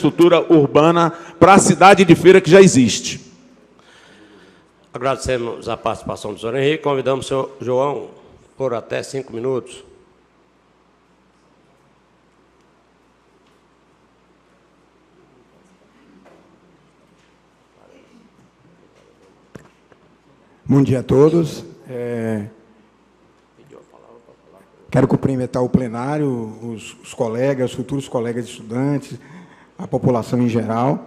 infraestrutura urbana para a cidade de Feira que já existe. Agradecemos a participação do senhor Henrique. Convidamos o senhor João por até 5 minutos. Bom dia a todos. Quero cumprimentar o plenário, os colegas, os futuros colegas estudantes, a população em geral.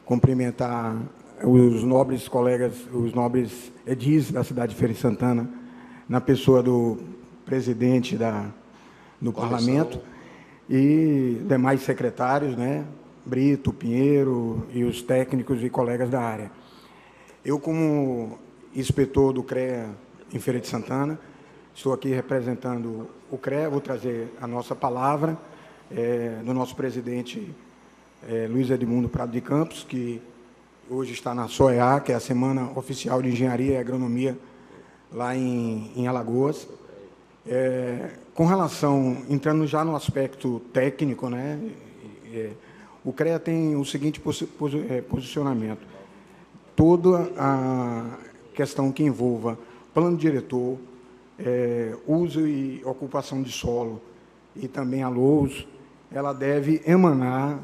Cumprimentar os nobres colegas, os nobres edis da cidade de Feira de Santana, na pessoa do presidente do Parlamento e demais secretários, né, Brito, Pinheiro e os técnicos e colegas da área. Eu, como inspetor do CREA em Feira de Santana, estou aqui representando o CREA, vou trazer a nossa palavra do nosso presidente Luiz Edmundo Prado de Campos, que hoje está na SOEA, que é a Semana Oficial de Engenharia e Agronomia, lá em Alagoas. Com relação, entrando já no aspecto técnico, né, o CREA tem o seguinte posicionamento. Toda a questão que envolva plano diretor, uso e ocupação de solo e também a LOUS, ela deve emanar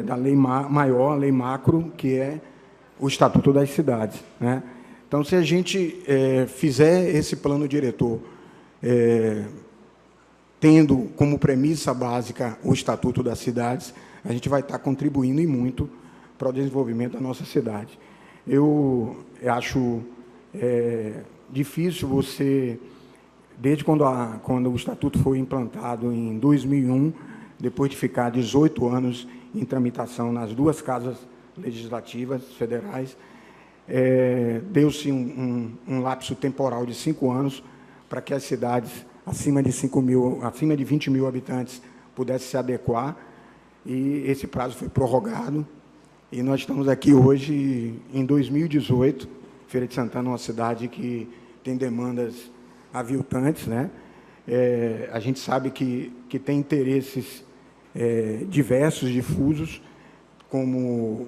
da lei maior, a lei macro, que é o Estatuto das Cidades, né? Então, se a gente fizer esse plano diretor tendo como premissa básica o Estatuto das Cidades, a gente vai estar contribuindo e muito para o desenvolvimento da nossa cidade. Eu acho difícil você, desde quando o Estatuto foi implantado em 2001, depois de ficar 18 anos em tramitação nas duas casas legislativas federais, deu-se um lapso temporal de 5 anos para que as cidades acima de 20 mil habitantes pudessem se adequar, e esse prazo foi prorrogado, e nós estamos aqui hoje, em 2018, Feira de Santana é uma cidade que tem demandas aviltantes, né? A gente sabe que tem interesses diversos, difusos, como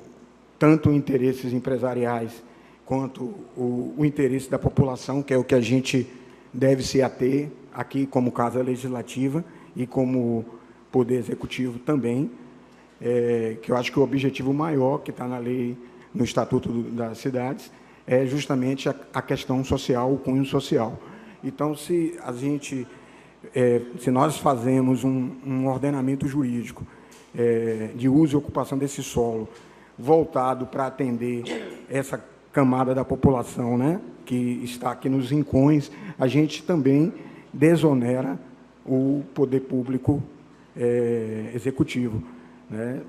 tanto interesses empresariais quanto o interesse da população, que é o que a gente deve se ater aqui como Casa Legislativa e como Poder Executivo também, que eu acho que o objetivo maior que está na lei, no Estatuto das Cidades, é justamente a questão social, o cunho social. Então, se nós fazemos um ordenamento jurídico de uso e ocupação desse solo voltado para atender essa camada da população, né, que está aqui nos rincões, a gente também desonera o poder público executivo, né?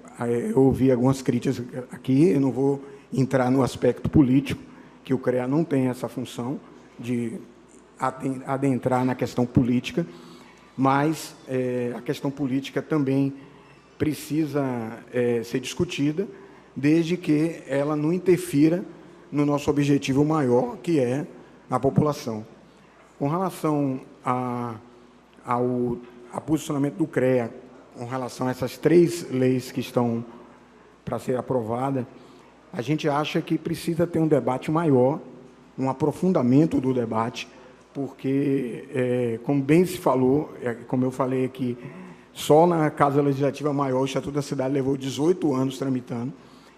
Eu ouvi algumas críticas aqui, eu não vou entrar no aspecto político, que o CREA não tem essa função de adentrar na questão política, mas a questão política também precisa ser discutida, desde que ela não interfira no nosso objetivo maior, que é a população. Com relação ao posicionamento do CREA, com relação a essas 3 leis que estão para ser aprovadas, a gente acha que precisa ter um debate maior, um aprofundamento do debate, porque, como bem se falou, como eu falei aqui, só na Casa Legislativa Maior, o Estatuto da Cidade levou 18 anos tramitando,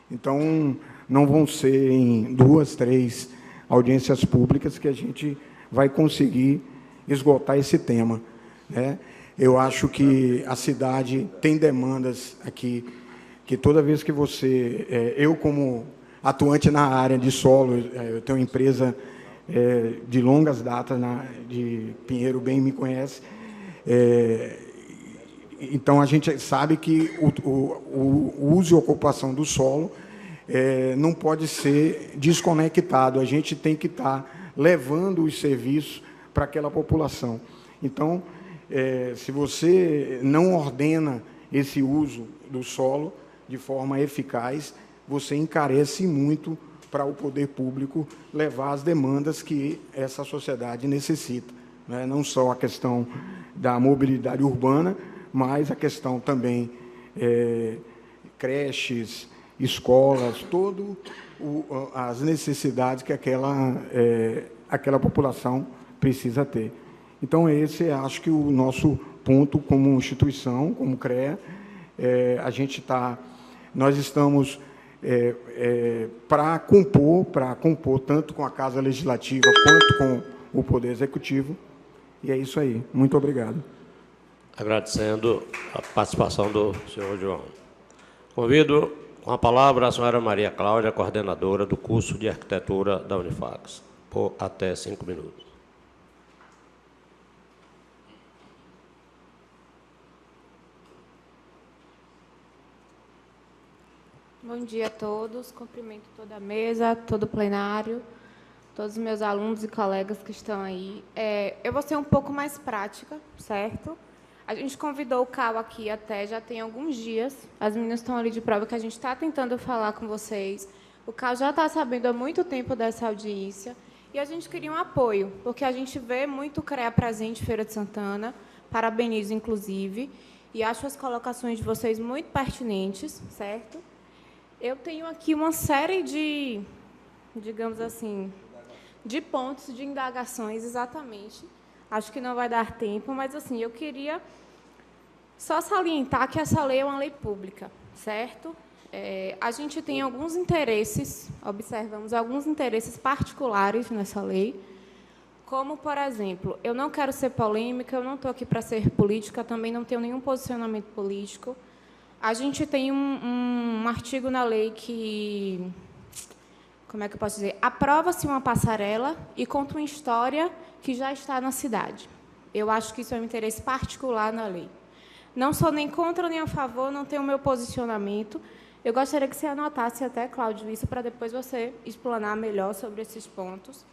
então não vão ser em 2, 3 audiências públicas que a gente vai conseguir esgotar esse tema, né? Eu acho que a cidade tem demandas aqui, que toda vez que você... eu, como atuante na área de solo, eu tenho uma empresa de longas datas, de Pinheiro, bem me conhece, então a gente sabe que o uso e ocupação do solo não pode ser desconectado, a gente tem que estar levando os serviços para aquela população. Então, se você não ordena esse uso do solo de forma eficaz, você encarece muito para o poder público levar as demandas que essa sociedade necessita, né? Não só a questão da mobilidade urbana, mas a questão também creches, escolas, todas as necessidades que aquela população precisa ter. Então, esse acho que o nosso ponto como instituição, como CREA, nós estamos para compor tanto com a Casa Legislativa quanto com o Poder Executivo, e é isso aí. Muito obrigado. Agradecendo a participação do senhor João. Convido com a palavra a senhora Maria Cláudia, coordenadora do curso de arquitetura da Unifax, por até 5 minutos. Bom dia a todos, cumprimento toda a mesa, todo o plenário, todos os meus alunos e colegas que estão aí. Eu vou ser um pouco mais prática, certo? A gente convidou o Cal aqui até já tem alguns dias, as meninas estão ali de prova que a gente está tentando falar com vocês. O Cal já está sabendo há muito tempo dessa audiência e a gente queria um apoio, porque a gente vê muito CREA presente em Feira de Santana, parabenizo, inclusive, e acho as colocações de vocês muito pertinentes, certo? Eu tenho aqui uma série de, digamos assim, de pontos de indagações, exatamente. Acho que não vai dar tempo, mas, assim, eu queria só salientar que essa lei é uma lei pública, certo? A gente tem alguns interesses, observamos alguns interesses particulares nessa lei, como, por exemplo, eu não quero ser polêmica, eu não estou aqui para ser política, também não tenho nenhum posicionamento político. A gente tem um artigo na lei que, como é que eu posso dizer, aprova-se uma passarela e conta uma história que já está na cidade. Eu acho que isso é um interesse particular na lei. Não sou nem contra nem a favor, não tenho o meu posicionamento. Eu gostaria que você anotasse até, Cláudio, isso para depois você explanar melhor sobre esses pontos.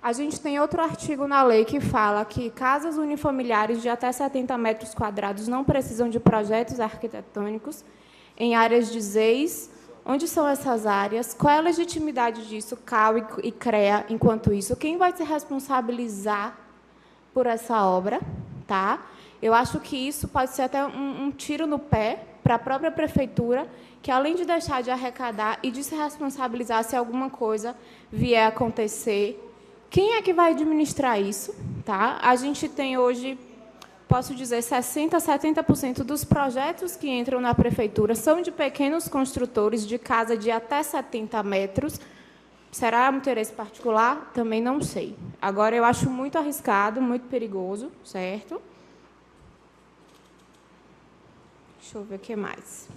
A gente tem outro artigo na lei que fala que casas unifamiliares de até 70 metros quadrados não precisam de projetos arquitetônicos em áreas de ZEIS. Onde são essas áreas? Qual é a legitimidade disso, CAU e CREA, enquanto isso? Quem vai se responsabilizar por essa obra? Tá? Eu acho que isso pode ser até um tiro no pé para a própria prefeitura, que, além de deixar de arrecadar e de se responsabilizar se alguma coisa vier a acontecer, quem é que vai administrar isso? Tá? A gente tem hoje, posso dizer, 60% a 70% dos projetos que entram na prefeitura são de pequenos construtores de casa de até 70 metros. Será um interesse particular? Também não sei. Agora, eu acho muito arriscado, muito perigoso, certo? Deixa eu ver o que mais.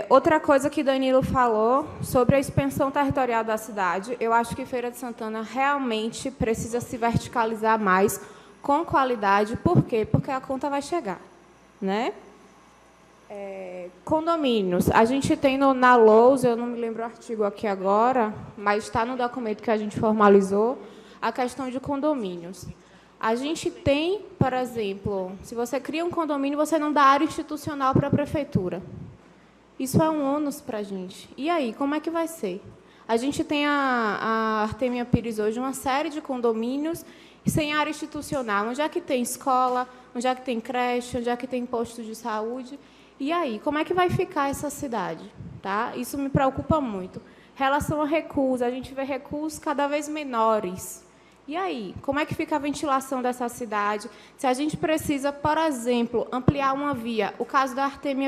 Outra coisa que Danilo falou sobre a expansão territorial da cidade, eu acho que Feira de Santana realmente precisa se verticalizar mais, com qualidade. Por quê? Porque a conta vai chegar, né? Condomínios. A gente tem na LOUS, eu não me lembro o artigo aqui agora, mas está no documento que a gente formalizou, a questão de condomínios. A gente tem, por exemplo, se você cria um condomínio, você não dá área institucional para a prefeitura. Isso é um ônus para a gente. E aí, como é que vai ser? A gente tem a Artemia Pires hoje, uma série de condomínios sem área institucional. Onde é que tem escola? Onde é que tem creche? Onde é que tem posto de saúde? E aí, como é que vai ficar essa cidade? Tá? Isso me preocupa muito. Em relação a recursos, a gente vê recursos cada vez menores. E aí, como é que fica a ventilação dessa cidade? Se a gente precisa, por exemplo, ampliar uma via, o caso da Artemia